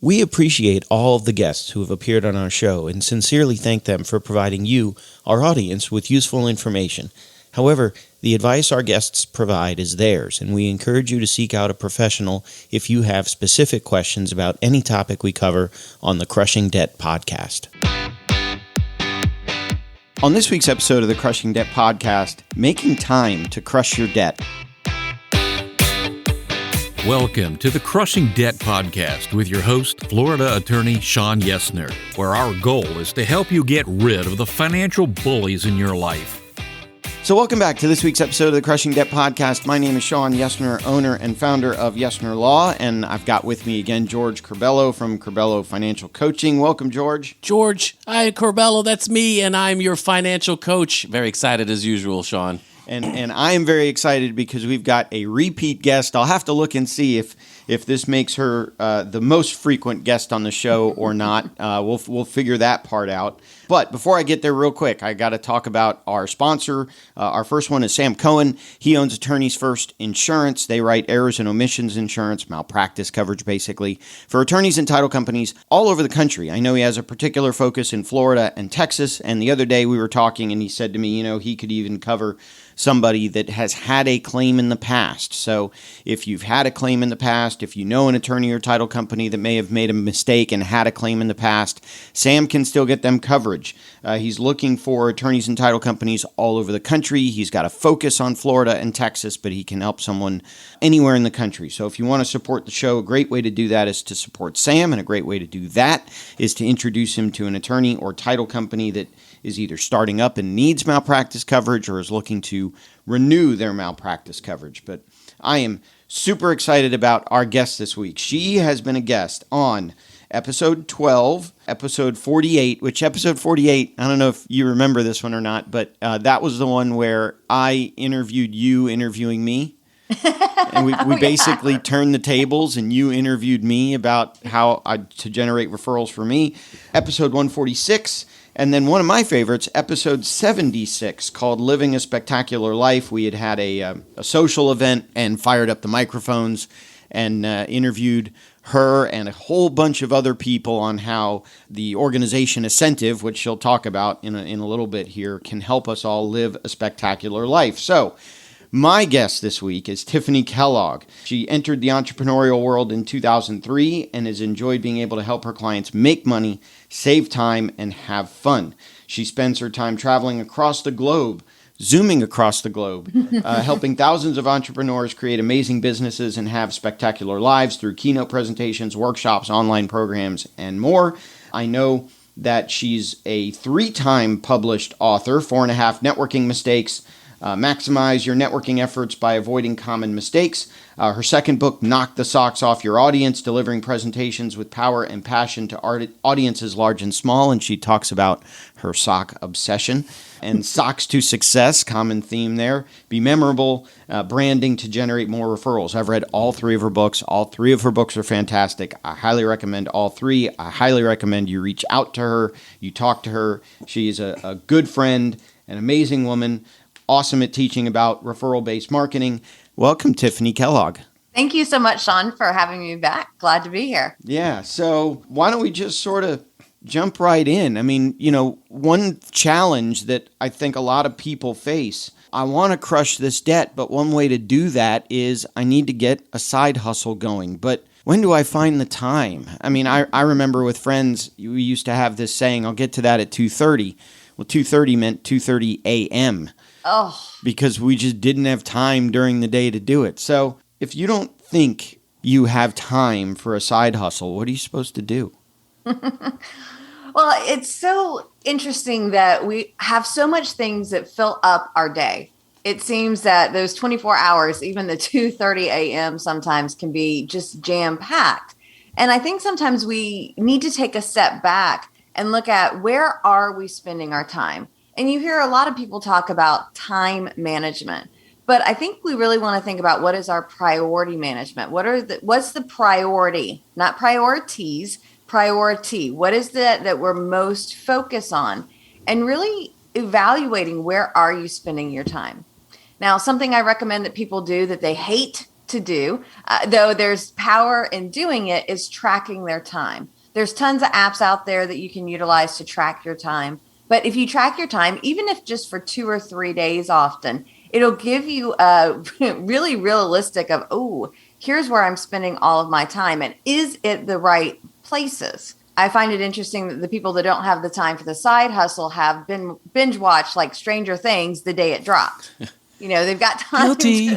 We appreciate all of the guests who have appeared on our show and sincerely thank them for providing you, our audience, with useful information. However, the advice our guests provide is theirs, and we encourage you to seek out a professional if you have specific questions about any topic we cover on the Crushing Debt podcast. On this week's episode of the Crushing Debt podcast, making time to crush your debt. Welcome to the Crushing Debt Podcast with your host, Florida attorney Sean Yesner, where our goal is to help you get rid of the financial bullies in your life. So welcome back to this week's episode of the Crushing Debt Podcast. My name is Sean Yesner, owner and founder of Yesner Law, and I've got with me again George Corbello from Corbello Financial Coaching. Welcome, George. George, hi, Corbello, that's me, and I'm your financial coach. Very excited as usual, Sean. And I am very excited because we've got a repeat guest. I'll have to look and see if this makes her the most frequent guest on the show or not. We'll figure that part out. But before I get there real quick, I got to talk about our sponsor. Our first one is Sam Cohen. He owns Attorneys First Insurance. They write errors and omissions insurance, malpractice coverage basically, for attorneys and title companies all over the country. I know he has a particular focus in Florida and Texas. And the other day we were talking and he said to me, he could even cover somebody that has had a claim in the past. So if you've had a claim in the past, if you know an attorney or title company that may have made a mistake and had a claim in the past, Sam can still get them coverage. He's looking for attorneys and title companies all over the country. He's got a focus on Florida and Texas, but he can help someone anywhere in the country. So if you want to support the show, a great way to do that is to support Sam, and a great way to do that is to introduce him to an attorney or title company that is either starting up and needs malpractice coverage or is looking to renew their malpractice coverage. But I am super excited about our guest this week. She has been a guest on episode 12, episode 48, which episode 48, I don't know if you remember this one or not, but that was the one where I interviewed you interviewing me. And we basically turned the tables and you interviewed me about how to generate referrals for me. Episode 146. And then one of my favorites, episode 76, called Living a Spectacular Life. We had a social event and fired up the microphones and interviewed her and a whole bunch of other people on how the organization Ascentive, which she'll talk about in a little bit here, can help us all live a spectacular life. So my guest this week is Tiffany Kellogg. She entered the entrepreneurial world in 2003 and has enjoyed being able to help her clients make money, save time, and have fun. She spends her time traveling across the globe, zooming across the globe, helping thousands of entrepreneurs create amazing businesses and have spectacular lives through keynote presentations, workshops, online programs, and more. I know that she's a 3-time published author, 4.5 Networking Mistakes, Maximize Your Networking Efforts by Avoiding Common Mistakes. Her second book, Knock the Socks Off Your Audience, Delivering Presentations with Power and Passion to Audiences Large and Small, and she talks about her sock obsession. And Socks to Success, common theme there. Be Memorable, Branding to Generate More Referrals. I've read all 3 of her books. All 3 of her books are fantastic. I highly recommend all 3. I highly recommend you reach out to her, you talk to her. She is a good friend, an amazing woman, awesome at teaching about referral-based marketing. Welcome, Tiffany Kellogg. Thank you so much, Sean, for having me back. Glad to be here. Yeah, so why don't we just sort of jump right in? I mean, one challenge that I think a lot of people face, I want to crush this debt, but one way to do that is I need to get a side hustle going. But when do I find the time? I mean, I remember with friends, we used to have this saying, I'll get to that at 2:30. Well, 2:30 meant 2:30 a.m. Oh, because we just didn't have time during the day to do it. So if you don't think you have time for a side hustle, what are you supposed to do? well, it's so interesting that we have so much things that fill up our day. It seems that those 24 hours, even the 2:30 a.m. sometimes can be just jam-packed. And I think sometimes we need to take a step back and look at where are we spending our time? And you hear a lot of people talk about time management, but I think we really want to think about what is our priority management? What's the priority, not priorities, priority? What is that we're most focused on? And really evaluating where are you spending your time? Now, something I recommend that people do that they hate to do, though there's power in doing it, is tracking their time. There's tons of apps out there that you can utilize to track your time. But if you track your time, even if just for 2 or 3 days often, it'll give you a really realistic of, oh, here's where I'm spending all of my time. And is it the right places? I find it interesting that the people that don't have the time for the side hustle have been binge watched like Stranger Things the day it dropped. They've got time. Guilty.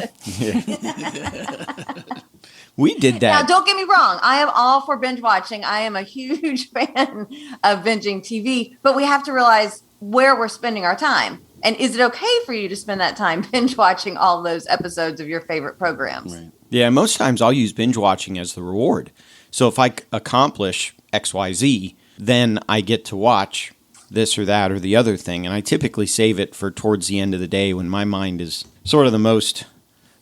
We did that. Now, don't get me wrong. I am all for binge watching. I am a huge fan of binging TV, but we have to realize where we're spending our time. And is it okay for you to spend that time binge watching all those episodes of your favorite programs? Right. Yeah, most times I'll use binge watching as the reward. So if I accomplish XYZ, then I get to watch this or that or the other thing. And I typically save it for towards the end of the day when my mind is sort of the most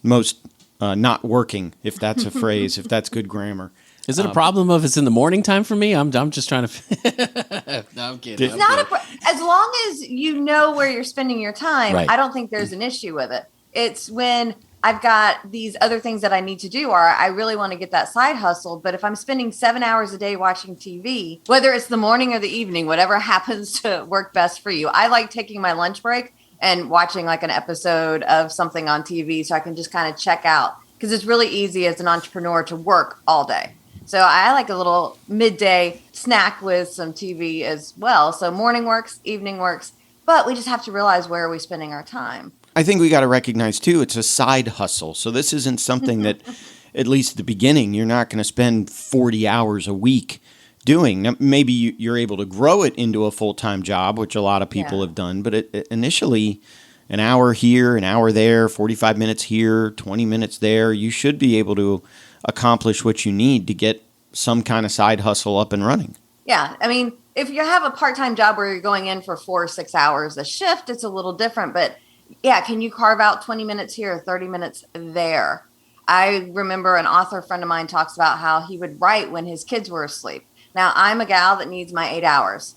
not working, if that's a phrase, if that's good grammar. Is it a problem if it's in the morning time for me? I'm just trying to. No, I'm kidding. It's not as long as you know where you're spending your time. Right. I don't think there's an issue with it. It's when I've got these other things that I need to do, or I really want to get that side hustle. But if I'm spending 7 hours a day watching TV, whether it's the morning or the evening, whatever happens to work best for you, I like taking my lunch break and watching like an episode of something on TV so I can just kind of check out, because it's really easy as an entrepreneur to work all day. So I like a little midday snack with some TV as well. So morning works, evening works, but we just have to realize where are we spending our time. I think we got to recognize, too, it's a side hustle. So this isn't something that, at least at the beginning, you're not going to spend 40 hours a week doing. Now, maybe you're able to grow it into a full-time job, which a lot of people have done. But initially, an hour here, an hour there, 45 minutes here, 20 minutes there, you should be able to accomplish what you need to get some kind of side hustle up and running. Yeah. I mean, if you have a part-time job where you're going in for 4 or 6 hours a shift, it's a little different. But yeah, can you carve out 20 minutes here, 30 minutes there? I remember an author friend of mine talks about how he would write when his kids were asleep. Now, I'm a gal that needs my 8 hours.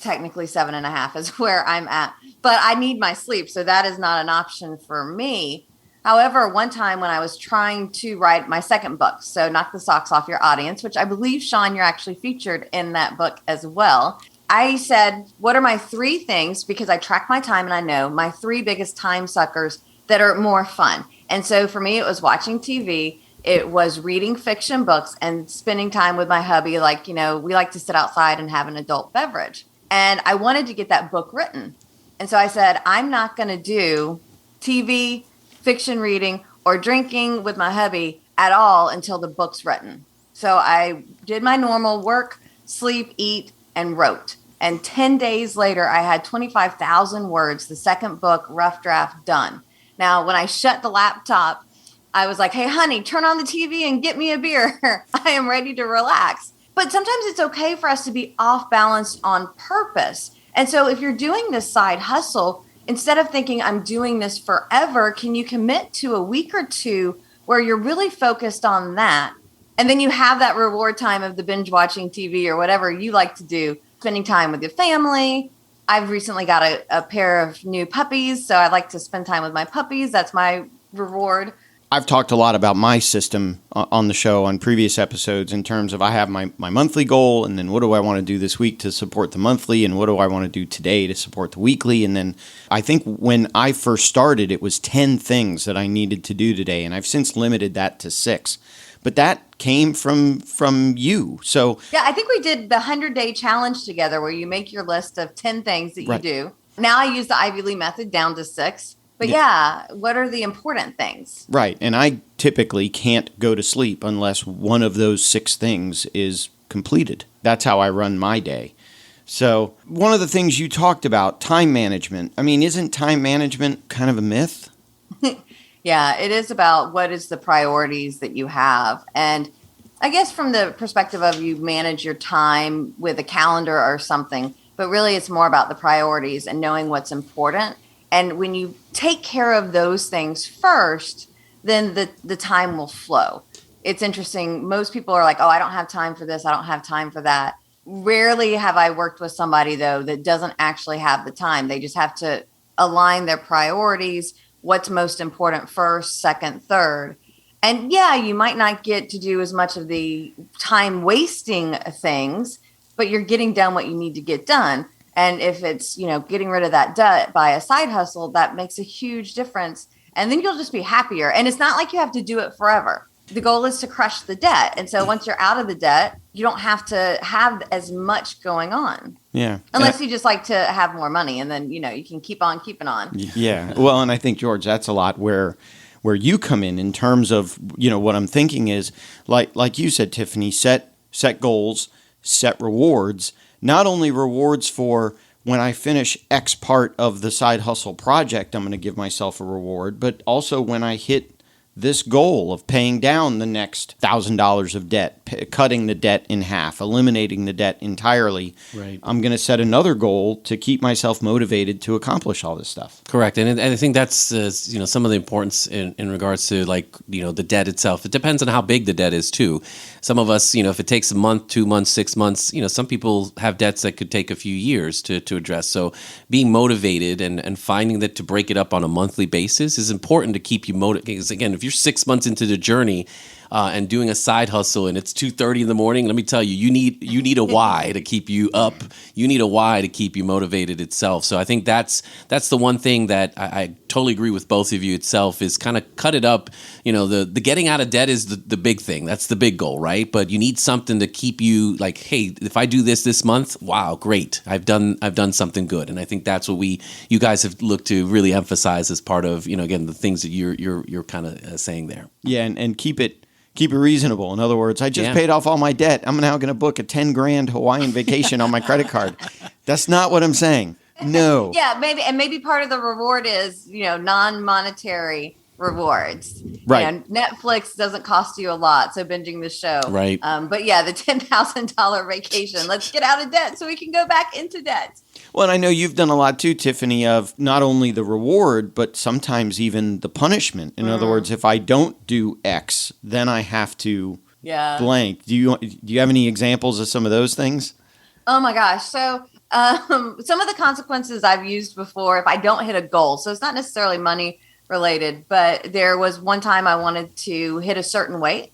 Technically 7.5 is where I'm at. But I need my sleep, so that is not an option for me. However, one time when I was trying to write my second book, so Knock the Socks Off Your Audience, which I believe, Sean, you're actually featured in that book as well. I said, what are my 3 things, because I track my time and I know my 3 biggest time suckers that are more fun. And so for me, it was watching TV, it was reading fiction books, and spending time with my hubby. Like, we like to sit outside and have an adult beverage. And I wanted to get that book written. And so I said, I'm not going to do TV, fiction reading, or drinking with my hubby at all until the book's written. So I did my normal work, sleep, eat, and wrote. And 10 days later, I had 25,000 words, the second book, rough draft, done. Now, when I shut the laptop, I was like, hey, honey, turn on the TV and get me a beer. I am ready to relax. But sometimes it's okay for us to be off balance on purpose. And so if you're doing this side hustle, instead of thinking I'm doing this forever, can you commit to a week or 2 where you're really focused on that? And then you have that reward time of the binge watching TV or whatever you like to do, spending time with your family. I've recently got a pair of new puppies, so I like to spend time with my puppies. That's my reward. I've talked a lot about my system on the show on previous episodes in terms of I have my monthly goal, and then what do I want to do this week to support the monthly, and what do I want to do today to support the weekly. And then I think when I first started, it was 10 things that I needed to do today, and I've since limited that to 6. But that came from you. So yeah, I think we did the 100-day challenge together where you make your list of 10 things that you do. Now I use the Ivy Lee method down to 6. But yeah, what are the important things? Right. And I typically can't go to sleep unless one of those 6 things is completed. That's how I run my day. So one of the things you talked about, time management. I mean, isn't time management kind of a myth? Yeah, it is about what is the priorities that you have. And I guess from the perspective of you manage your time with a calendar or something, but really it's more about the priorities and knowing what's important. And when you take care of those things first, then the time will flow. It's interesting. Most people are like, oh, I don't have time for this. I don't have time for that. Rarely have I worked with somebody, though, that doesn't actually have the time. They just have to align their priorities, what's most important first, second, third. And yeah, you might not get to do as much of the time wasting things, but you're getting done what you need to get done. And if it's, getting rid of that debt by a side hustle, that makes a huge difference. And then you'll just be happier. And it's not like you have to do it forever. The goal is to crush the debt. And so once you're out of the debt, you don't have to have as much going on. Yeah. Unless you just like to have more money, and then, you can keep on keeping on. Yeah. Well, and I think, George, that's a lot where you come in terms of, what I'm thinking is like you said, Tiffany, set goals, set rewards, not only rewards for when I finish X part of the side hustle project, I'm going to give myself a reward, but also when I hit this goal of paying down the next $1,000 of debt, cutting the debt in half, eliminating the debt entirely. Right. I'm going to set another goal to keep myself motivated to accomplish all this stuff. Correct. And I think that's, some of the importance in regards to the debt itself. It depends on how big the debt is too. Some of us, if it takes a month, 2 months, 6 months, some people have debts that could take a few years to address. So being motivated and finding that to break it up on a monthly basis is important to keep you motivated. Because again, if you're 6 months into the journey and doing a side hustle and it's 2:30 in the morning, let me tell you, you need a why to keep you up. You need a why to keep you motivated itself. So I think that's the one thing that I totally agree with both of you itself is kind of cut it up. The getting out of debt is the big thing. That's the big goal, right? But you need something to keep you like, hey, if I do this month, wow, great. I've done something good. And I think that's what you guys have looked to really emphasize as part of, again, the things that you're kind of saying there. Yeah. And keep it reasonable. In other words, I just paid off all my debt. I'm now going to book a 10 grand Hawaiian vacation on my credit card. That's not what I'm saying. No. Yeah, maybe part of the reward is, non-monetary rewards. Right. Netflix doesn't cost you a lot, so binging the show. Right. But yeah, the $10,000 vacation. Let's get out of debt so we can go back into debt. Well, and I know you've done a lot too, Tiffany, of not only the reward, but sometimes even the punishment. In other words, if I don't do X, then I have to blank. Do you have any examples of some of those things? Oh my gosh. So some of the consequences I've used before, if I don't hit a goal, so it's not necessarily money related, but there was one time I wanted to hit a certain weight.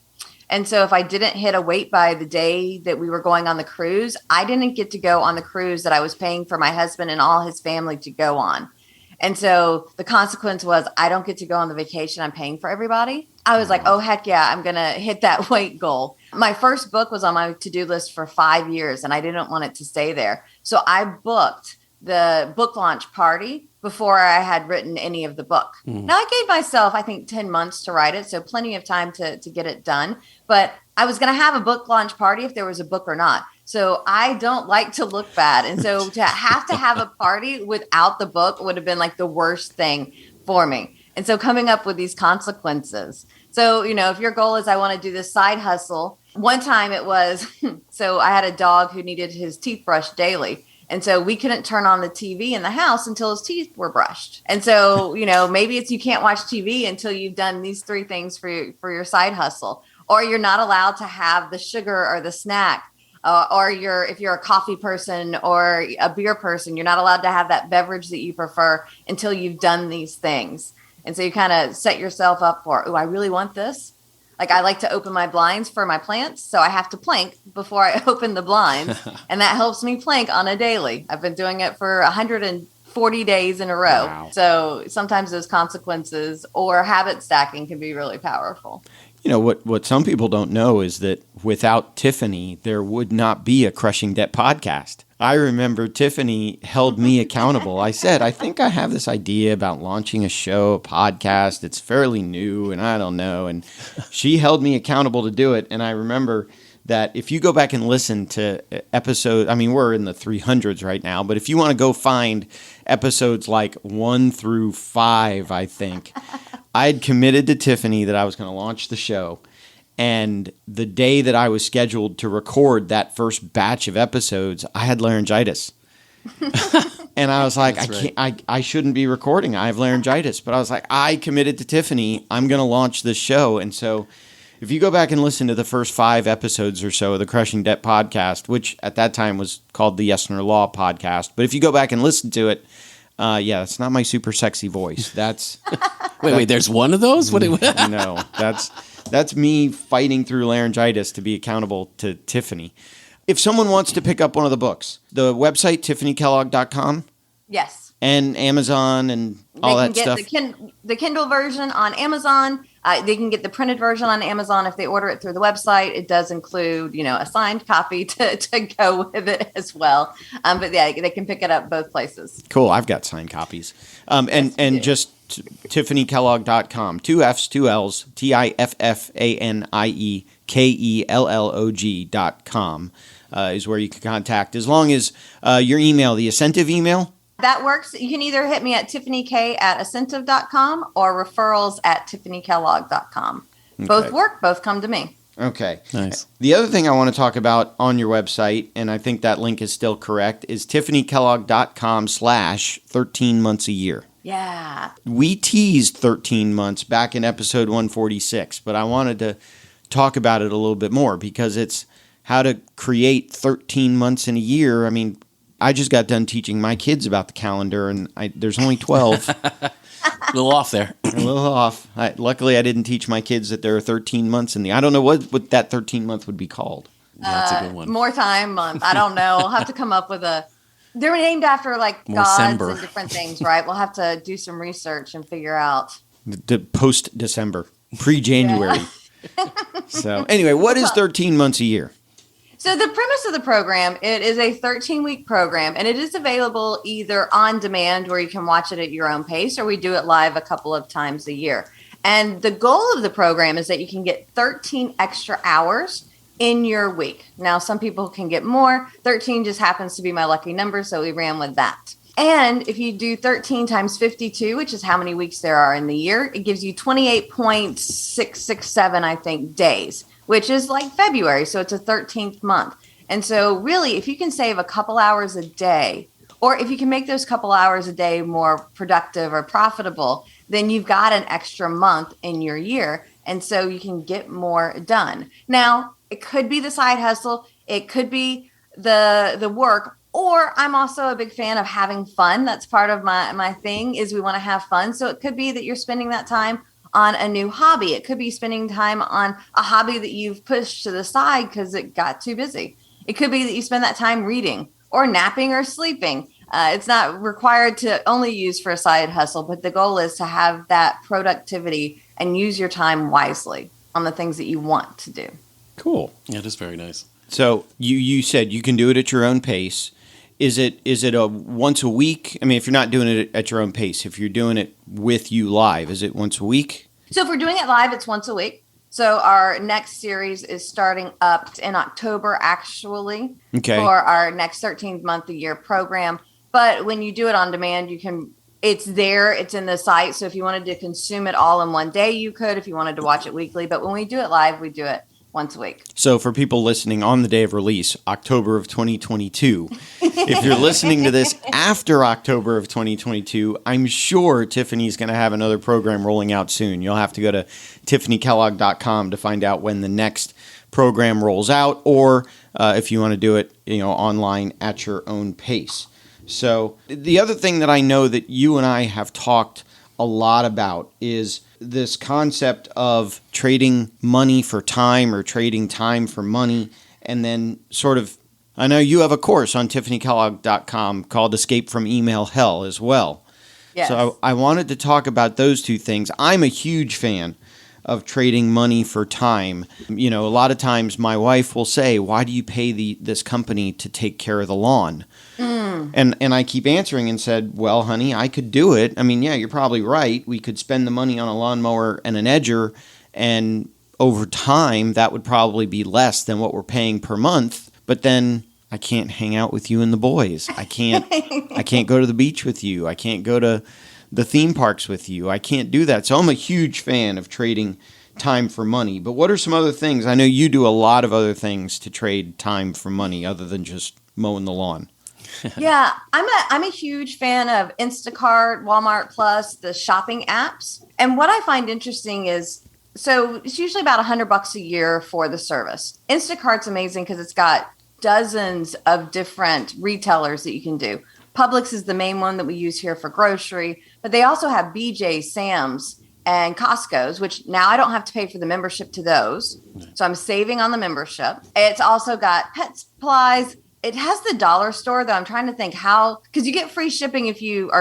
And so if I didn't hit a weight by the day that we were going on the cruise, I didn't get to go on the cruise that I was paying for my husband and all his family to go on. And so the consequence was I don't get to go on the vacation I'm paying for everybody. I was like, oh, heck yeah, I'm going to hit that weight goal. My first book was on my to-do list for 5 years, and I didn't want it to stay there. So I booked the book launch party before I had written any of the book. Now, I gave myself, I think, 10 months to write it, so plenty of time to get it done. But I was going to have a book launch party if there was a book or not. So I don't like to look bad. And so to have a party without the book would have been like the worst thing for me. And so coming up with these consequences. So, if your goal is I want to do this side hustle, one time it was, so I had a dog who needed his teeth brushed daily. And so we couldn't turn on the TV in the house until his teeth were brushed. And so, maybe it's you can't watch TV until you've done these 3 things for your side hustle. Or you're not allowed to have the sugar or the snack. Or if you're a coffee person or a beer person, you're not allowed to have that beverage that you prefer until you've done these things. And so you kind of set yourself up for, I really want this. Like I like to open my blinds for my plants, so I have to plank before I open the blinds. And that helps me plank on a daily. I've been doing it for 140 days in a row. Wow. So sometimes those consequences or habit stacking can be really powerful. What some people don't know is that without Tiffany, there would not be a Crushing Debt podcast. I remember Tiffany held me accountable. I said, I think I have this idea about launching a show, a podcast. It's fairly new and I don't know. And she held me accountable to do it. And I remember that if you go back and listen to episodes, we're in the 300s right now, but if you want to go find episodes like 1 through 5, I think, I'd committed to Tiffany that I was going to launch the show. And the day that I was scheduled to record that first batch of episodes, I had laryngitis. And I was like, I shouldn't be recording. I have laryngitis. But I was like, I committed to Tiffany. I'm going to launch this show. And so if you go back and listen to the first 5 episodes or so of the Crushing Debt podcast, which at that time was called the Yes Nor Law podcast, but if you go back and listen to it, Yeah, it's not my super sexy voice. That's Wait, there's one of those? What? no, that's me fighting through laryngitis to be accountable to Tiffany. If someone wants to pick up one of the books, the website, TiffanyKellogg.com, Yes. and Amazon and all that stuff. They can get the Kindle version on Amazon. They can get the printed version on Amazon if they order it through the website. It does include, a signed copy to go with it as well. But yeah, they can pick it up both places. Cool. I've got signed copies. And just TiffanyKellogg.com. 2 F's, 2 L's, TiffaniKellogg.com is where you can contact. As long as your email, the Ascentive email. That works. You can either hit me at TiffanyK@ascentive.com or referrals@TiffanyKellogg.com. Okay. Both work. Both come to me. Okay. Nice. The other thing I want to talk about on your website, and I think that link is still correct, is TiffanyKellogg.com/13 months a year. Yeah. We teased 13 months back in episode 146, but I wanted to talk about it a little bit more because it's how to create 13 months in a year. I mean, I just got done teaching my kids about the calendar, and there's only 12. A little off there. A little off. Luckily, I didn't teach my kids that there are 13 months in the. I don't know what that 13 month would be called. Yeah, that's a good one. More time month. I don't know. I'll have to come up with a. They're named after like gods December. and different things, right? We'll have to do some research and figure out. The post-December, pre-January. So anyway, what is 13 months a year? So the premise of the program, it is a 13-week program, and it is available either on demand where you can watch it at your own pace, or we do it live a couple of times a year. And the goal of the program is that you can get 13 extra hours in your week. Now, some people can get more. 13 just happens to be my lucky number, so we ran with that. And if you do 13 times 52, which is how many weeks there are in the year, it gives you 28.667, I think, days, which is like February. So it's a 13th month. And so really, if you can save a couple hours a day, or if you can make those couple hours a day more productive or profitable, then you've got an extra month in your year. And so you can get more done. Now, it could be the side hustle. It could be the work. Or I'm also a big fan of having fun. That's part of my thing is we want to have fun. So it could be that you're spending that time on a new hobby. It could be spending time on a hobby that you've pushed to the side because it got too busy. It could be that you spend that time reading or napping or sleeping. It's not required to only use for a side hustle, but the goal is to have that productivity and use your time wisely on the things that you want to do. Cool. Yeah, it is very nice. So you said you can do it at your own pace. Is it a once a week? I mean, if you're not doing it at your own pace, if you're doing it with you live, is it once a week? So if we're doing it live, it's once a week. So our next series is starting up in October, actually, Okay. for our next 13th month a year program. But when you do it on demand, it's there, it's in the site. So if you wanted to consume it all in one day, you could, if you wanted to watch it weekly. But when we do it live, we do it once a week. So for people listening on the day of release, October of 2022, if you're listening to this after October of 2022, I'm sure Tiffany's going to have another program rolling out soon. You'll have to go to TiffanyKellogg.com to find out when the next program rolls out, or if you want to do it, online at your own pace. So the other thing that I know that you and I have talked a lot about is this concept of trading money for time or trading time for money. And then sort of, I know you have a course on TiffanyKellogg.com called Escape from Email Hell as well. Yes. So I wanted to talk about those two things. I'm a huge fan of trading money for time. A lot of times my wife will say, why do you pay this company to take care of the lawn? And I keep answering and said, well, honey, I could do it. I mean, yeah, you're probably right. We could spend the money on a lawnmower and an edger, and over time, that would probably be less than what we're paying per month. But then I can't hang out with you and the boys. I can't go to the beach with you. I can't go to the theme parks with you. I can't do that. So I'm a huge fan of trading time for money. But what are some other things? I know you do a lot of other things to trade time for money other than just mowing the lawn. Yeah, I'm a huge fan of Instacart, Walmart Plus, the shopping apps. And what I find interesting is, so it's usually about $100 a year for the service. Instacart's amazing because it's got dozens of different retailers that you can do. Publix is the main one that we use here for grocery, but they also have BJ, Sam's, and Costco's, which now I don't have to pay for the membership to those. So I'm saving on the membership. It's also got pet supplies. It has the dollar store, though. I'm trying to think how, because you get free shipping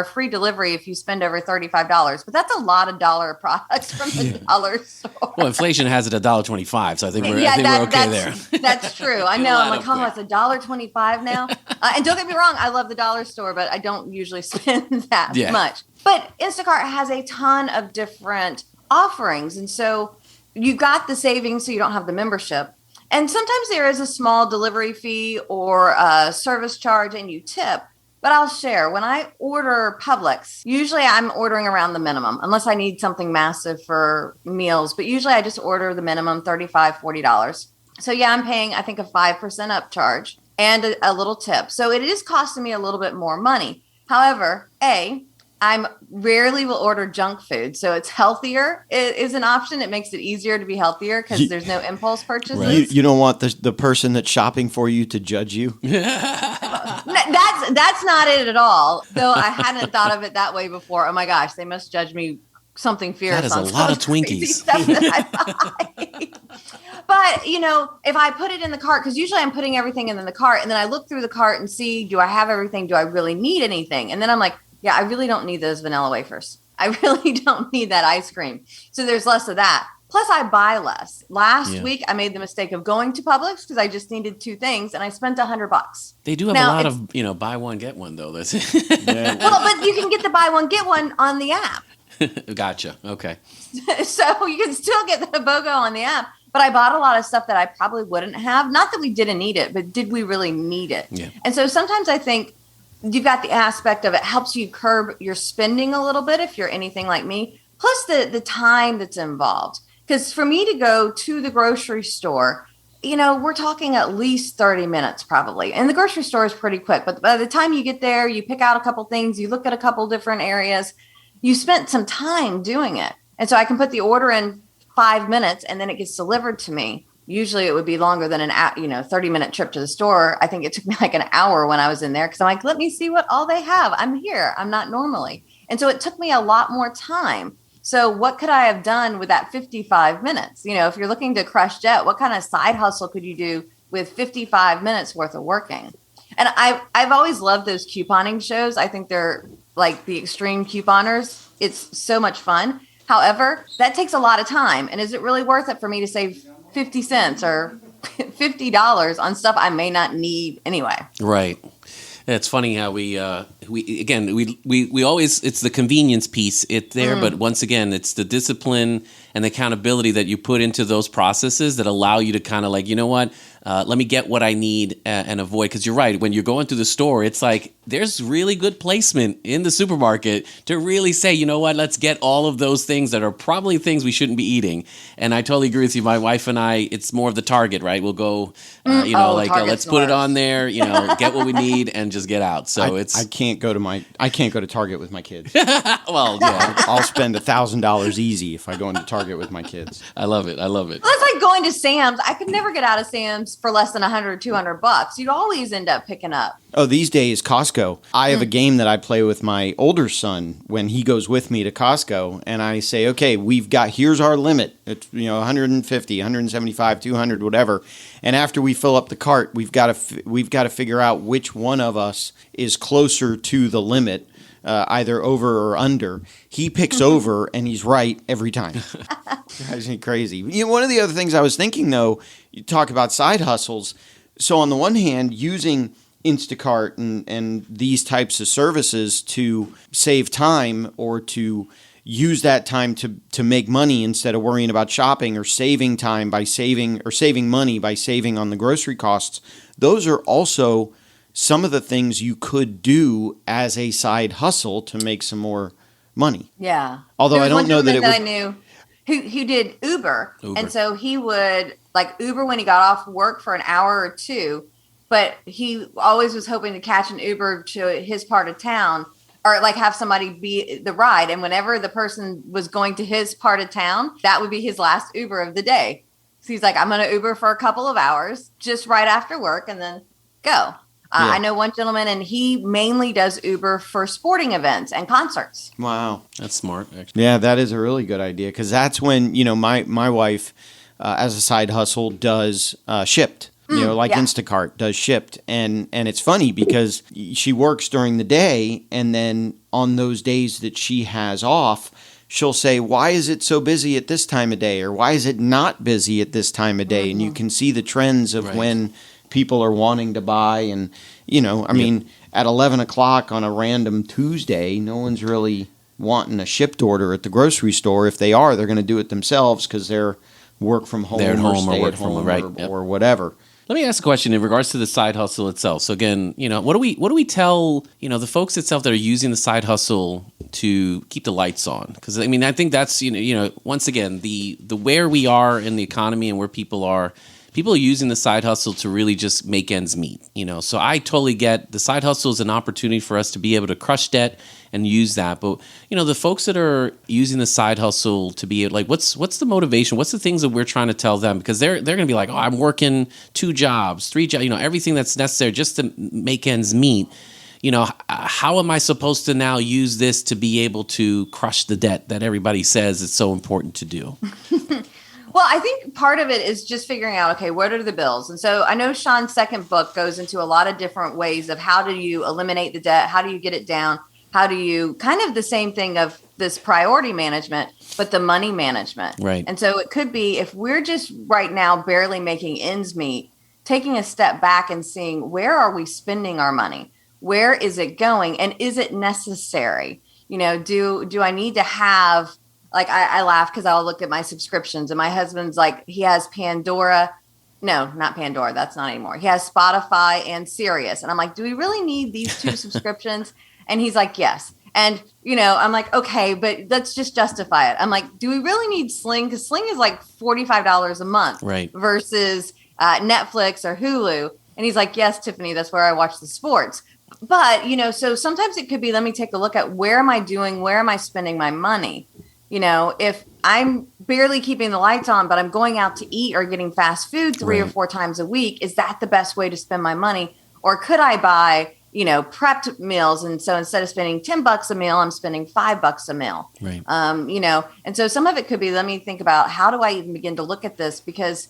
free delivery if you spend over $35, but that's a lot of dollar products from the dollar store. Well, inflation has it $1.25, so I think we're okay there. That's true. I know. I'm like, oh, it's $1.25 now. And don't get me wrong, I love the dollar store, but I don't usually spend that much. But Instacart has a ton of different offerings, and so you got the savings, so you don't have the membership. And sometimes there is a small delivery fee or a service charge and you tip. But I'll share, when I order Publix, usually I'm ordering around the minimum, unless I need something massive for meals. But usually I just order the minimum, $35, $40. So yeah, I'm paying, I think, a 5% upcharge and a little tip. So it is costing me a little bit more money. However, I'm rarely will order junk food. So it's healthier. It is an option. It makes it easier to be healthier because there's no impulse purchases. Right. You don't want the person that's shopping for you to judge you? That's not it at all. Though I hadn't thought of it that way before. Oh my gosh, they must judge me something fierce. That is a lot of Twinkies. Stuff that I buy. But, if I put it in the cart, because usually I'm putting everything in the cart, and then I look through the cart and see, do I have everything? Do I really need anything? And then I'm like, yeah, I really don't need those vanilla wafers. I really don't need that ice cream. So there's less of that. Plus, I buy less. Last week, I made the mistake of going to Publix because I just needed 2 things, and I spent $100. They do have a lot of, buy one, get one, though. Well, but you can get the buy one, get one on the app. Gotcha. Okay. So you can still get the BOGO on the app. But I bought a lot of stuff that I probably wouldn't have. Not that we didn't need it, but did we really need it? Yeah. And so sometimes I think you've got the aspect of it helps you curb your spending a little bit if you're anything like me, plus the time that's involved. Because for me to go to the grocery store, we're talking at least 30 minutes probably. And the grocery store is pretty quick. But by the time you get there, you pick out a couple things, you look at a couple different areas, you spent some time doing it. And so I can put the order in 5 minutes and then it gets delivered to me. Usually it would be longer than an 30-minute trip to the store. I think it took me like an hour when I was in there because I'm like, let me see what all they have. I'm here. I'm not normally. And so it took me a lot more time. So what could I have done with that 55 minutes? If you're looking to crush debt, what kind of side hustle could you do with 55 minutes worth of working? And I've always loved those couponing shows. I think they're like the extreme couponers. It's so much fun. However, that takes a lot of time. And is it really worth it for me to save 50 cents or $50 on stuff I may not need anyway? Right. It's funny how we always, it's the convenience piece but once again, it's the discipline and the accountability that you put into those processes that allow you to kind of like, let me get what I need and avoid. Because you're right, when you're going through the store, it's like there's really good placement in the supermarket to really say, let's get all of those things that are probably things we shouldn't be eating. And I totally agree with you. My wife and I, it's more of the Target, right? We'll go, let's put it on there, get what we need and just get out. So I can't go to Target with my kids. Well, yeah. I'll spend $1,000 easy if I go into Target with my kids. I love it. Well, it's like going to Sam's. I could never get out of Sam's for less than $100 or $200. You'd always end up picking up. Oh, these days, Costco. I have a game that I play with my older son when he goes with me to Costco, and I say, okay, here's our limit. It's 150, 175, 200, whatever. And after we fill up the cart, we've got to figure out which one of us is closer to the limit, either over or under. He picks over, and he's right every time. Drives me crazy. One of the other things I was thinking, though, you talk about side hustles. So on the one hand, using Instacart and these types of services to save time or to use that time to make money instead of worrying about shopping, or saving time by saving money by saving on the grocery costs. Those are also some of the things you could do as a side hustle to make some more money. Yeah. Although I don't know that it would. I knew who did Uber. And so he would Uber when he got off work for an hour or two, but he always was hoping to catch an Uber to his part of town, or have somebody be the ride. And whenever the person was going to his part of town, that would be his last Uber of the day. So he's like, I'm going to Uber for a couple of hours just right after work and then go. Yeah. I know one gentleman, and he mainly does Uber for sporting events and concerts. Wow. That's smart, actually. Yeah, that is a really good idea, because that's when, my wife, as a side hustle, does Shipped. Like yeah. Instacart does Shipped, and it's funny because she works during the day, and then on those days that she has off, she'll say, "Why is it so busy at this time of day?" or "Why is it not busy at this time of day?" And you can see the trends of when people are wanting to buy, and I mean, at 11 o'clock on a random Tuesday, no one's really wanting a shipped order at the grocery store. If they are, they're going to do it themselves because they're work from home, They're at or home or stay work at from home, home, right. or whatever. Let me ask a question in regards to the side hustle itself. So again, what do we tell, the folks itself that are using the side hustle to keep the lights on? Because I mean, I think that's, once again, the where we are in the economy and where people are using the side hustle to really just make ends meet, So I totally get the side hustle is an opportunity for us to be able to crush debt and use that. But, the folks that are using the side hustle to be like, what's the motivation? What's the things that we're trying to tell them? Because they're going to be like, oh, I'm working 2 jobs, 3 jobs, everything that's necessary just to make ends meet. How am I supposed to now use this to be able to crush the debt that everybody says it's so important to do? Well, I think part of it is just figuring out, okay, what are the bills? And so I know Sean's second book goes into a lot of different ways of how do you eliminate the debt? How do you get it down? How do you kind of the same thing of this priority management, but the money management. Right. And so it could be if we're just right now barely making ends meet, taking a step back and seeing where are we spending our money? Where is it going? And is it necessary? Do I need to have, like, I laugh because I'll look at my subscriptions and my husband's like, he has Pandora. No, not Pandora. That's not anymore. He has Spotify and Sirius. And I'm like, do we really need these 2 subscriptions? And he's like, yes. And, I'm like, okay, but let's just justify it. I'm like, do we really need Sling? Because Sling is like $45 a month versus Netflix or Hulu. And he's like, yes, Tiffany, that's where I watch the sports. But, so sometimes it could be, let me take a look at where am I spending my money? If I'm barely keeping the lights on, but I'm going out to eat or getting fast food 3 or 4 times a week, is that the best way to spend my money? Or could I buy, prepped meals? And so instead of spending $10 a meal, I'm spending $5 a meal. Right. And so some of it could be, let me think about how do I even begin to look at this? Because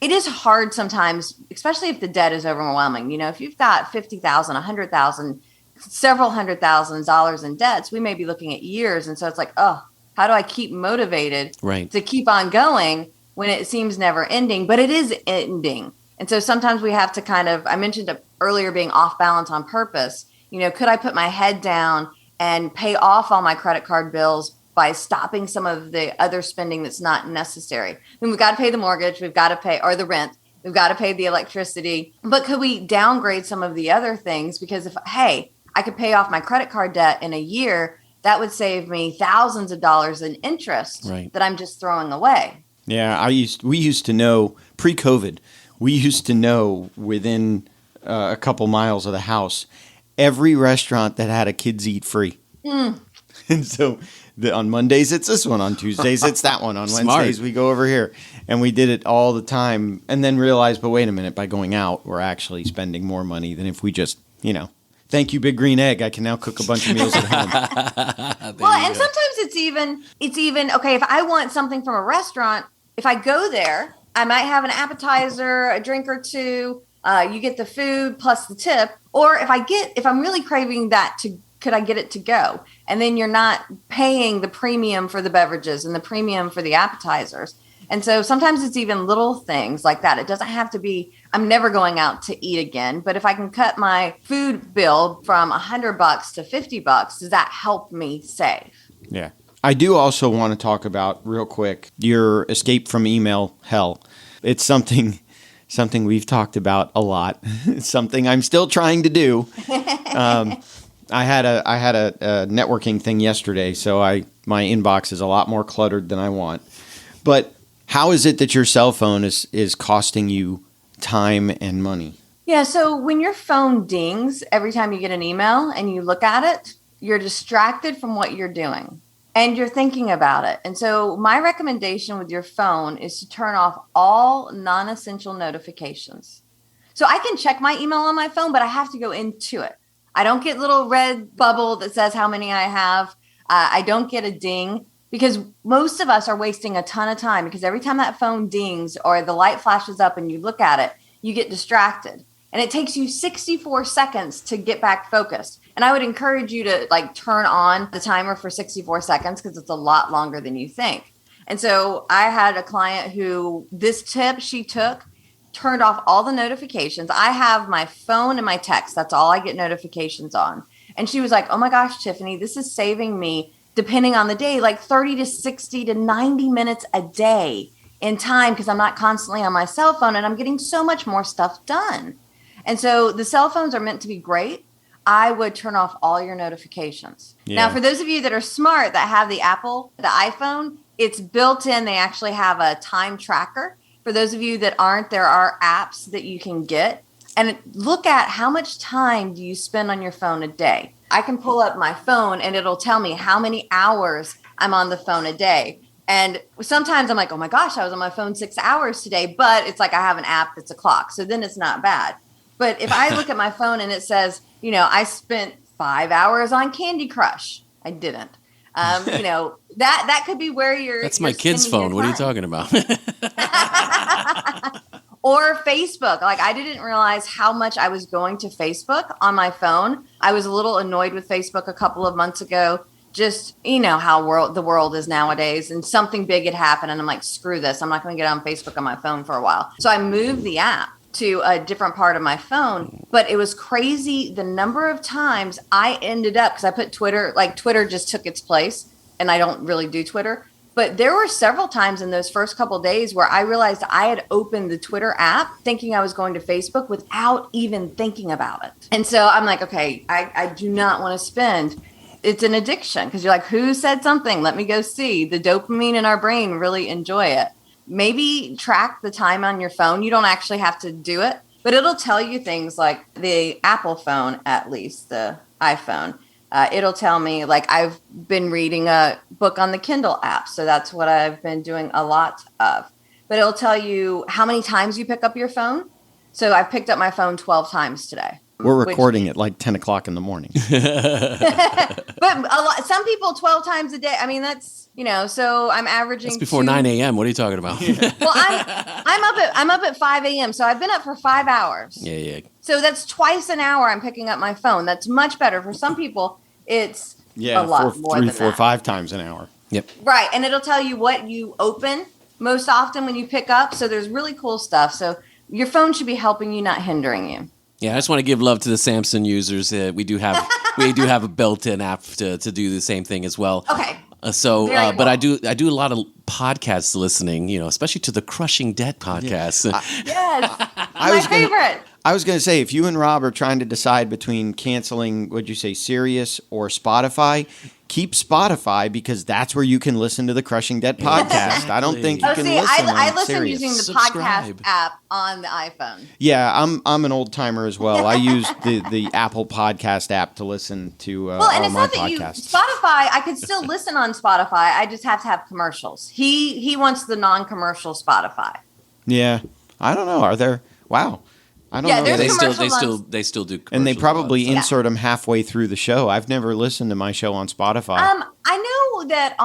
it is hard sometimes, especially if the debt is overwhelming. If you've got $50,000, $100,000, several $100,000 in debts, we may be looking at years. And so it's like, oh, how do I keep motivated to keep on going when it seems never ending, but it is ending. And so sometimes we have to kind of, I mentioned earlier being off balance on purpose. Could I put my head down and pay off all my credit card bills by stopping some of the other spending that's not necessary? I mean, we've got to pay the mortgage, we've got to pay, or the rent, we've got to pay the electricity, but could we downgrade some of the other things? Because if, hey, I could pay off my credit card debt in a year, that would save me thousands of dollars in interest that I'm just throwing away. Yeah, we used to know pre-COVID. We used to know within a couple miles of the house every restaurant that had a kids eat free. And so on Mondays it's this one, on Tuesdays it's that one, on Wednesdays we go over here, and we did it all the time. And then realized, but wait a minute, by going out we're actually spending more money than if we just thank you, Big Green Egg. I can now cook a bunch of meals at home. Well, and sometimes it's even okay. If I want something from a restaurant, if I go there, I might have an appetizer, a drink or two. You get the food plus the tip. Or if I'm really craving that, could I get it to go? And then you're not paying the premium for the beverages and the premium for the appetizers. And so sometimes it's even little things like that. It doesn't have to be, I'm never going out to eat again. But if I can cut my food bill from $100 to $50, does that help me save? Yeah. I do also want to talk about real quick your escape from email hell. It's something we've talked about a lot. It's something I'm still trying to do. I had a networking thing yesterday, so my inbox is a lot more cluttered than I want. But how is it that your cell phone is costing you time and money? Yeah, so when your phone dings every time you get an email and you look at it, you're distracted from what you're doing and you're thinking about it. And so my recommendation with your phone is to turn off all non-essential notifications. So I can check my email on my phone, but I have to go into it. I don't get little red bubble that says how many I have. I don't get a ding because most of us are wasting a ton of time because every time that phone dings or the light flashes up and you look at it, you get distracted. And it takes you 64 seconds to get back focused. And I would encourage you to like turn on the timer for 64 seconds because it's a lot longer than you think. And so I had a client who this tip she took, turned off all the notifications. I have my phone and my text. That's all I get notifications on. And she was like, oh my gosh, Tiffany, this is saving me, depending on the day, like 30 to 60 to 90 minutes a day in time because I'm not constantly on my cell phone and I'm getting so much more stuff done. And so the cell phones are meant to be great. I would turn off all your notifications. Yeah. Now, for those of you that are smart, that have the iPhone, it's built in. They actually have a time tracker. For those of you that aren't, there are apps that you can get. And look at how much time do you spend on your phone a day. I can pull up my phone and it'll tell me how many hours I'm on the phone a day. And sometimes I'm like, oh my gosh, I was on my phone 6 hours today. But it's like I have an app that's a clock. So then it's not bad. But if I look at my phone and it says, I spent 5 hours on Candy Crush. I didn't. That could be where you're. That's my kid's phone. What are you talking about? Or Facebook. Like I didn't realize how much I was going to Facebook on my phone. I was a little annoyed with Facebook a couple of months ago. Just, how the world is nowadays. And something big had happened. And I'm like, screw this. I'm not going to get on Facebook on my phone for a while. So I moved the app to a different part of my phone. But it was crazy the number of times I ended up, because I put Twitter, like Twitter just took its place. And I don't really do Twitter. But there were several times in those first couple of days where I realized I had opened the Twitter app thinking I was going to Facebook without even thinking about it. And so I'm like, okay, I do not want to spend. It's an addiction because you're like, who said something? Let me go see. The dopamine in our brain really enjoy it. Maybe track the time on your phone. You don't actually have to do it, but it'll tell you things like the Apple phone, at least the iPhone. It'll tell me, like, I've been reading a book on the Kindle app. So that's what I've been doing a lot of. But it'll tell you how many times you pick up your phone. So I've picked up my phone 12 times today. We're recording at like 10 o'clock in the morning. But some people 12 times a day. I mean, that's, so I'm averaging. That's before 9 a.m. What are you talking about? Well, I'm up at 5 a.m. So I've been up for 5 hours. Yeah. So that's twice an hour I'm picking up my phone. That's much better. For some people, it's a lot more than 3, 4, 5 times an hour. Yep. Right. And it'll tell you what you open most often when you pick up. So there's really cool stuff. So your phone should be helping you, not hindering you. Yeah, I just want to give love to the Samsung users. We do have a built-in app to do the same thing as well. Okay. But I do a lot of podcast listening, especially to the Crushing Debt podcast. Yes, my favorite. I was going to say, if you and Rob are trying to decide between canceling, what'd you say, Sirius or Spotify, keep Spotify because that's where you can listen to the Crushing Debt podcast. I don't think you can listen on I listen Sirius. using the podcast app on the iPhone. Yeah, I'm an old timer as well. I use the Apple podcast app to listen to and all it's my not that podcasts. Spotify, I could still listen on Spotify. I just have to have commercials. He wants the non-commercial Spotify. Yeah, I don't know. Are there? Wow. I don't know. They still do commercials. And they probably insert them halfway through the show. I've never listened to my show on Spotify. I know that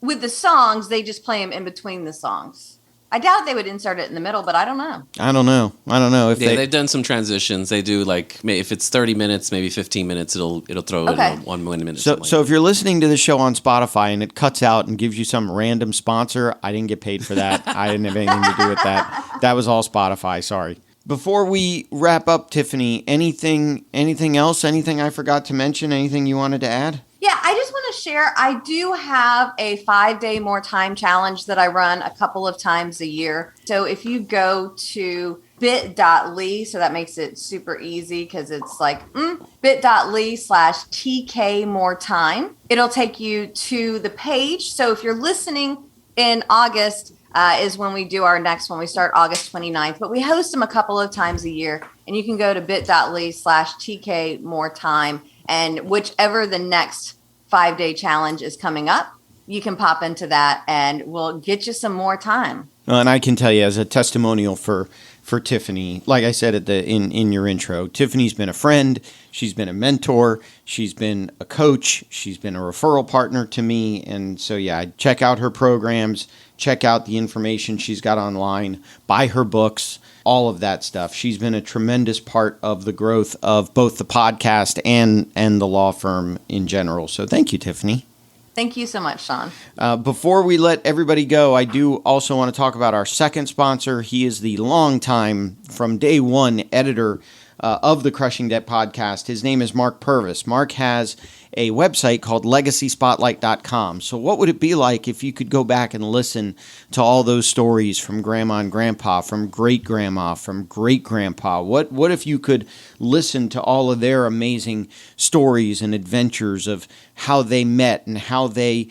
with the songs, they just play them in between the songs. I doubt they would insert it in the middle, but I don't know. I don't know if they've done some transitions. They do if it's 30 minutes, maybe 15 minutes, it'll throw in 1 minute. So if you're listening to the show on Spotify and it cuts out and gives you some random sponsor, I didn't get paid for that. I didn't have anything to do with that. That was all Spotify. Sorry. Before we wrap up, Tiffany, anything else? Anything I forgot to mention? Anything you wanted to add? Yeah, I just want to share. I do have a 5-day more time challenge that I run a couple of times a year. So if you go to bit.ly, so that makes it super easy because it's like bit.ly/TK more time. It'll take you to the page. So if you're listening in August, is when we do our next one. We start August 29th, but we host them a couple of times a year. And you can go to bit.ly/TK more time. And whichever the next 5-day challenge is coming up, you can pop into that and we'll get you some more time. Well, and I can tell you as a testimonial for for Tiffany. Like I said in your intro, Tiffany's been a friend, she's been a mentor, she's been a coach, she's been a referral partner to me. And so, yeah, check out her programs, check out the information she's got online, buy her books, all of that stuff. She's been a tremendous part of the growth of both the podcast and the law firm in general. So thank you, Tiffany. Thank you so much, Sean. Before we let everybody go, I do also want to talk about our second sponsor. He is the longtime, from day one, editor of the Crushing Debt podcast. His name is Mark Purvis. Mark has a website called legacyspotlight.com. So what would it be like if you could go back and listen to all those stories from grandma and grandpa, from great-grandma, from great-grandpa? What if you could listen to all of their amazing stories and adventures of how they met and how they,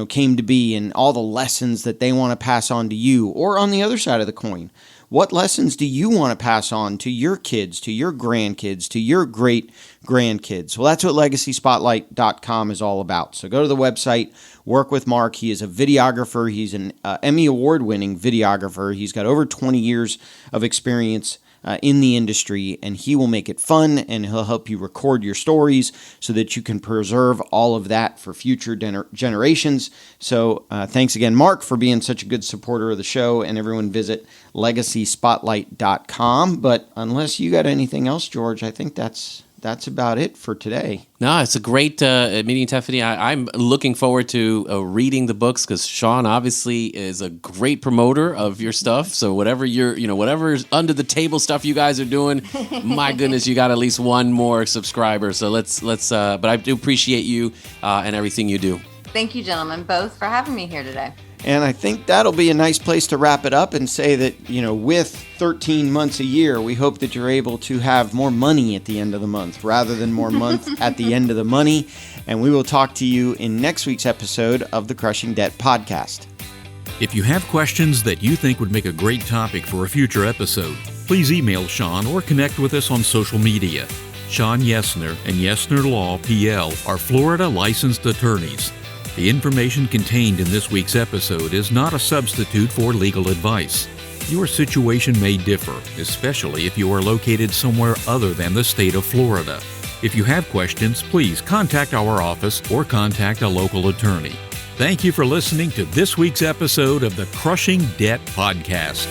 came to be, and all the lessons that they want to pass on to you? Or on the other side of the coin, what lessons do you want to pass on to your kids, to your grandkids, to your great-grandkids? Well, that's what legacyspotlight.com is all about. So go to the website, work with Mark. He is a videographer. He's an Emmy Award-winning videographer. He's got over 20 years of experience in the industry, and he will make it fun, and he'll help you record your stories so that you can preserve all of that for future generations. So thanks again, Mark, for being such a good supporter of the show, and everyone visit legacyspotlight.com. But unless you got anything else, George, I think that's about it for today. No, it's a great meeting, Tiffany. I'm looking forward to reading the books because Sean obviously is a great promoter of your stuff. So whatever whatever's under the table stuff you guys are doing, my goodness, you got at least one more subscriber. So let's. But I do appreciate you and everything you do. Thank you, gentlemen, both for having me here today. And I think that'll be a nice place to wrap it up and say that, with 13 months a year, we hope that you're able to have more money at the end of the month rather than more month at the end of the money. And we will talk to you in next week's episode of the Crushing Debt podcast. If you have questions that you think would make a great topic for a future episode, please email Sean or connect with us on social media. Sean Yesner and Yesner Law, PL, are Florida licensed attorneys. The information contained in this week's episode is not a substitute for legal advice. Your situation may differ, especially if you are located somewhere other than the state of Florida. If you have questions, please contact our office or contact a local attorney. Thank you for listening to this week's episode of the Crushing Debt Podcast.